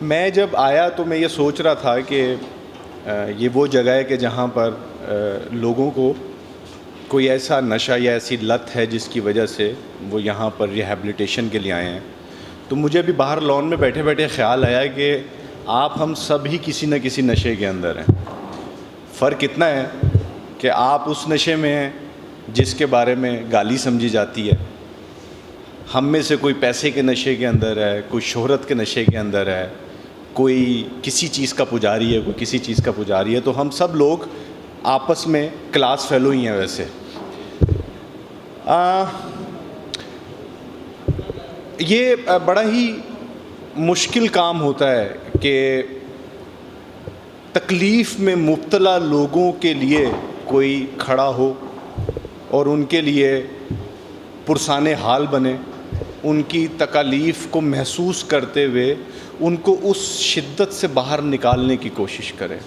میں جب آیا تو میں یہ سوچ رہا تھا کہ یہ وہ جگہ ہے کہ جہاں پر لوگوں کو کوئی ایسا نشہ یا ایسی لت ہے جس کی وجہ سے وہ یہاں پر ریہیبلیٹیشن کے لیے آئے ہیں. تو مجھے بھی باہر لان میں بیٹھے بیٹھے خیال آیا کہ آپ ہم سب ہی کسی نہ کسی نشے کے اندر ہیں. فرق اتنا ہے کہ آپ اس نشے میں ہیں جس کے بارے میں گالی سمجھی جاتی ہے. ہم میں سے کوئی پیسے کے نشے کے اندر ہے, کوئی شہرت کے نشے کے اندر ہے, کوئی کسی چیز کا پجاری ہے, کوئی کسی چیز کا پجاری ہے. تو ہم سب لوگ آپس میں کلاس فیلو ہی ہیں. ویسے یہ بڑا ہی مشکل کام ہوتا ہے کہ تکلیف میں مبتلا لوگوں کے لیے کوئی کھڑا ہو اور ان کے لیے پرسان حال بنے, ان کی تکالیف کو محسوس کرتے ہوئے ان کو اس شدت سے باہر نکالنے کی کوشش کرے.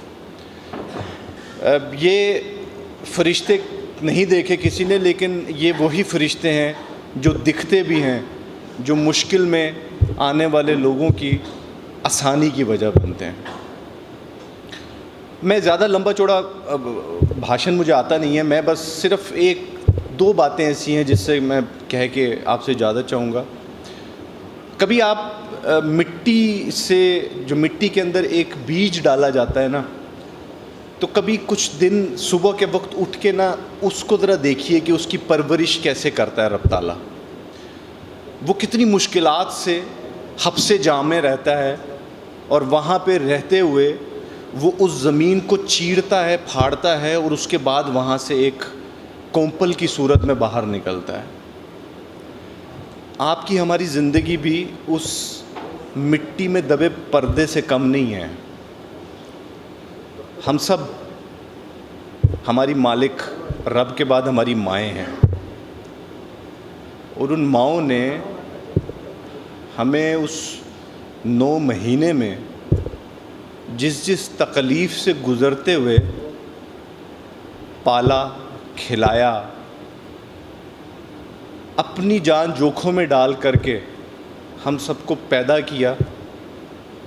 یہ فرشتے نہیں دیکھے کسی نے, لیکن یہ وہی فرشتے ہیں جو دکھتے بھی ہیں, جو مشکل میں آنے والے لوگوں کی آسانی کی وجہ بنتے ہیں. میں زیادہ لمبا چوڑا بھاشن مجھے آتا نہیں ہے, میں بس صرف ایک دو باتیں ایسی ہیں جس سے میں کہہ کے آپ سے اجازت چاہوں گا. کبھی آپ مٹی سے, جو مٹی کے اندر ایک بیج ڈالا جاتا ہے نا, تو کبھی کچھ دن صبح کے وقت اٹھ کے نا اس کو ذرا دیکھیے کہ اس کی پرورش کیسے کرتا ہے رب تعالیٰ. وہ کتنی مشکلات سے حبس جام میں رہتا ہے, اور وہاں پہ رہتے ہوئے وہ اس زمین کو چیرتا ہے, پھاڑتا ہے, اور اس کے بعد وہاں سے ایک کومپل کی صورت میں باہر نکلتا ہے. آپ کی ہماری زندگی بھی اس مٹی میں دبے پردے سے کم نہیں ہے. ہم سب, ہماری مالک رب کے بعد ہماری مائیں ہیں, اور ان ماؤں نے ہمیں اس 9 مہینے میں جس تکلیف سے گزرتے ہوئے پالا, کھلایا, اپنی جان جوکھوں میں ڈال کر کے ہم سب کو پیدا کیا,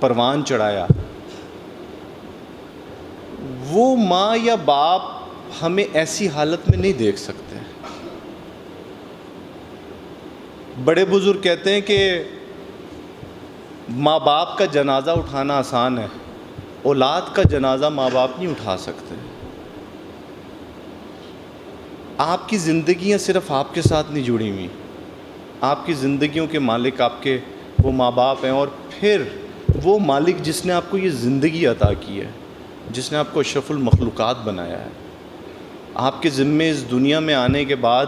پروان چڑھایا. وہ ماں یا باپ ہمیں ایسی حالت میں نہیں دیکھ سکتے. بڑے بزرگ کہتے ہیں کہ ماں باپ کا جنازہ اٹھانا آسان ہے, اولاد کا جنازہ ماں باپ نہیں اٹھا سکتے. آپ کی زندگیاں صرف آپ کے ساتھ نہیں جڑی ہوئی, آپ کی زندگیوں کے مالک آپ کے وہ ماں باپ ہیں, اور پھر وہ مالک جس نے آپ کو یہ زندگی عطا کی ہے, جس نے آپ کو اشرف المخلوقات بنایا ہے. آپ کے ذمے اس دنیا میں آنے کے بعد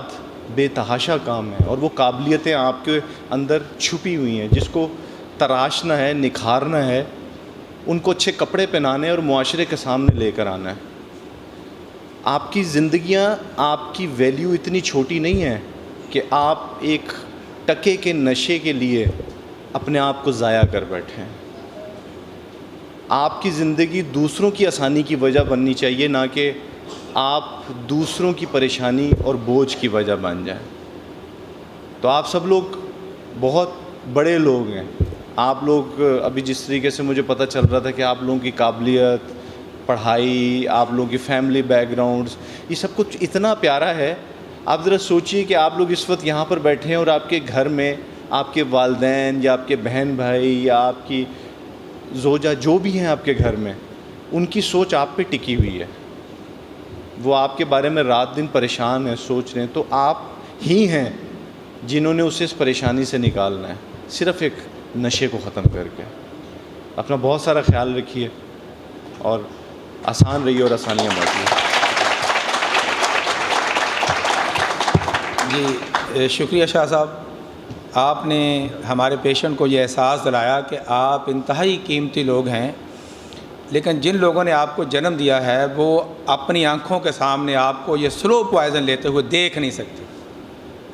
بے تحاشا کام ہے, اور وہ قابلیتیں آپ کے اندر چھپی ہوئی ہیں جس کو تراشنا ہے, نکھارنا ہے, ان کو اچھے کپڑے پہنانے اور معاشرے کے سامنے لے کر آنا ہے. آپ کی زندگیاں, آپ کی ویلیو اتنی چھوٹی نہیں ہے کہ آپ ایک ٹکے کے نشے کے لیے اپنے آپ کو ضائع کر بیٹھیں. آپ کی زندگی دوسروں کی آسانی کی وجہ بننی چاہیے, نہ کہ آپ دوسروں کی پریشانی اور بوجھ کی وجہ بن جائیں. تو آپ سب لوگ بہت بڑے لوگ ہیں. آپ لوگ ابھی جس طریقے سے مجھے پتہ چل رہا تھا کہ آپ لوگوں کی قابلیت, پڑھائی, آپ لوگوں کی فیملی بیک گراؤنڈز, یہ سب کچھ اتنا پیارا ہے. آپ ذرا سوچئے کہ آپ لوگ اس وقت یہاں پر بیٹھے ہیں اور آپ کے گھر میں آپ کے والدین یا آپ کے بہن بھائی یا آپ کی زوجہ جو بھی ہیں آپ کے گھر میں, ان کی سوچ آپ پہ ٹکی ہوئی ہے. وہ آپ کے بارے میں رات دن پریشان ہیں, سوچ رہے ہیں. تو آپ ہی ہیں جنہوں نے اسے اس پریشانی سے نکالنا ہے, صرف ایک نشے کو ختم کر کے. اپنا بہت سارا خیال رکھیے, اور آسان رہیے اور آسانیاں بانٹیے. جی شکریہ شاہ صاحب, آپ نے ہمارے پیشنٹ کو یہ احساس دلایا کہ آپ انتہائی قیمتی لوگ ہیں, لیکن جن لوگوں نے آپ کو جنم دیا ہے وہ اپنی آنکھوں کے سامنے آپ کو یہ سلو پوائزن لیتے ہوئے دیکھ نہیں سکتے.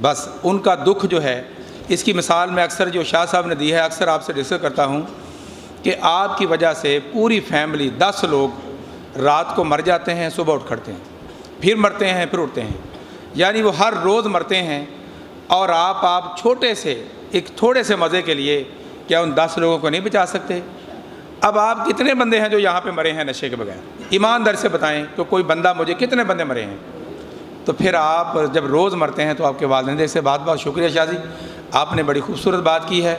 بس ان کا دکھ جو ہے, اس کی مثال میں اکثر جو شاہ صاحب نے دی ہے, اکثر آپ سے ڈسکس کرتا ہوں کہ آپ کی وجہ سے پوری فیملی 10 لوگ رات کو مر جاتے ہیں, صبح اٹھ کھڑتے ہیں, پھر مرتے ہیں, پھر اٹھتے ہیں. یعنی وہ ہر روز مرتے ہیں, اور آپ چھوٹے سے ایک تھوڑے سے مزے کے لیے کیا ان 10 لوگوں کو نہیں بچا سکتے؟ اب آپ کتنے بندے ہیں جو یہاں پہ مرے ہیں نشے کے بغیر؟ ایماندار سے بتائیں کہ کوئی بندہ مجھے کتنے بندے مرے ہیں؟ تو پھر آپ جب روز مرتے ہیں تو آپ کے والدین سے بہت شکریہ شاہ جی، آپ نے بڑی خوبصورت بات کی ہے،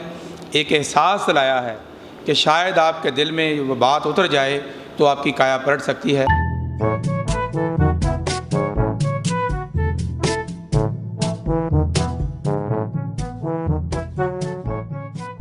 ایک احساس دلایا ہے کہ شاید آپ کے دل میں وہ بات اتر جائے تو آپ کی کایا پلٹ سکتی ہے۔